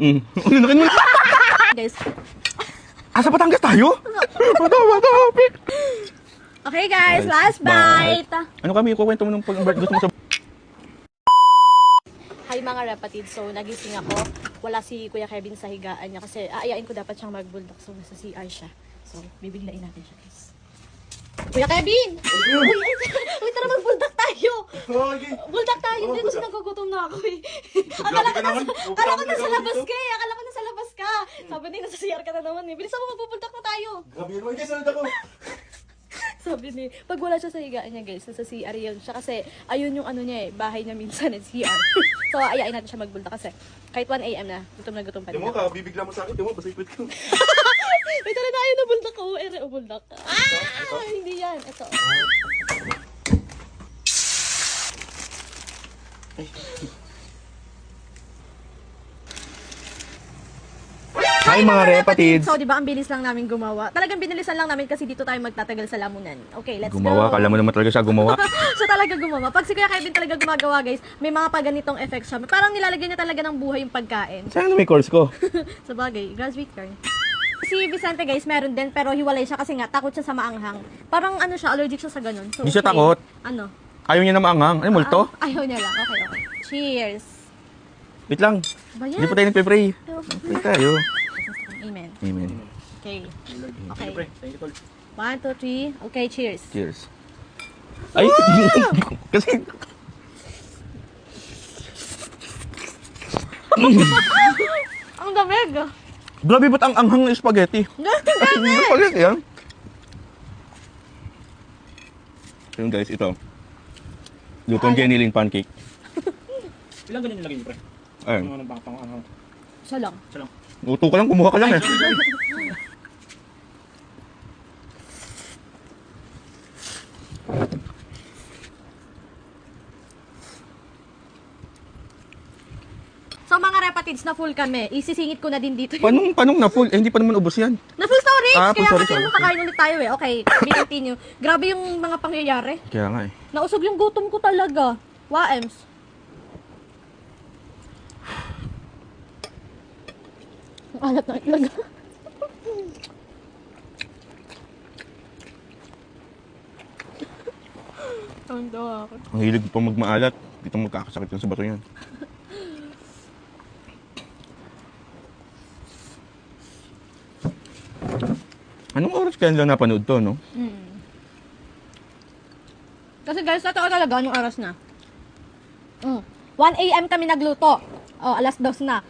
Unakin mo na. Guys. Asa Batangas tayo? Matapik. Okay guys, last bite. Ano kami, kukwento mo nung pag-birth gusto mo sa... Hi mga repatid, so nagising ako. Wala si Kuya Kevin sa higaan niya kasi aayain ko dapat siyang mag-bulldog. So nasa CR siya. So bibiglain natin siya guys. Kuya Kevin! Uy, tara mag-bulldog tayo! Bulldog tayo! Hindi kasi nagugutom na ako eh. Akala ko nasa labas ka eh. Akala ko nasa labas ka. Sabi niya, nasa CR ka na naman eh. Bilisan mo, mag-bulldog na tayo. Grabe naman guys, ano ako? Sabi ni, pag wala siya sa higaan niya guys, nasa CR yun siya kasi ayun yung ano niya eh, bahay niya minsan eh, CR. So ayain natin siya mag-bulldog kasi kahit 1 AM na, gutom pa rin. Timo ka, bibigla mo sa akin, timo, basta ipit ko. Wait, tala na ayun na bulldog ko. Ere, bulldog. Hindi yan. Ito. Hi mga repatids! So, di ba, ang bilis lang namin gumawa. Talagang binilisan lang namin kasi dito tayo magtatagal sa Lamunan. Okay, let's Gumawa, go. kala mo naman talaga siya gumawa. So, talaga gumawa. Pag si Kuya Kevin talaga gumagawa, guys, may mga paganitong effects siya. Parang nilalagyan niya talaga ng buhay yung pagkain. Saan may course ko? Sa bagay, graduate ka. Si Vicente, guys, meron din, pero hiwalay siya kasi nga, takot siya sa maanghang. Parang ano siya, allergic siya sa ganun. So, Hindi siya okay. takot. Ano? Ayaw niya na maanghang. Ano, multo? Ayaw niya lang. Okay. Cheers. Wait lang. Ba yan? Hindi pa tayo nagpe-pray. Pray tayo. Amen. Amen. Okay. Okay. 1, 2, 3. Okay, cheers. Cheers. Ay! Kasi... Ang damig. Grabe ba't ang anghang ng spaghetti? Hindi spaghetti yan. So guys, ito. Lutong Jenny Lynn pancake. Ilang ganyan nilagay niyo, pre? Ayun. Ano pang Siya lang. Siya lang. Uto ka lang, kumuha ka lang eh. So mga repatids, na full kami. Isisingit ko na din dito. Paano na full? Eh, hindi pa naman ubos yan. Na full storage! Ah, full Kaya storage, kasi okay. makakain ulit tayo eh. Okay, we continue. Grabe yung mga pangyayari. Kaya nga eh. Nausog yung gutom ko talaga. Waems. Ang alat na itlog. Ang dawa ako. Ang hilig pa magmaalat. Dito magkakasakit yan sa bato yan. Anong oras kaya nila napanood to, no? Kasi guys, totoo talaga, anong oras na? 1 AM kami nagluto. Oh, alas 2 na.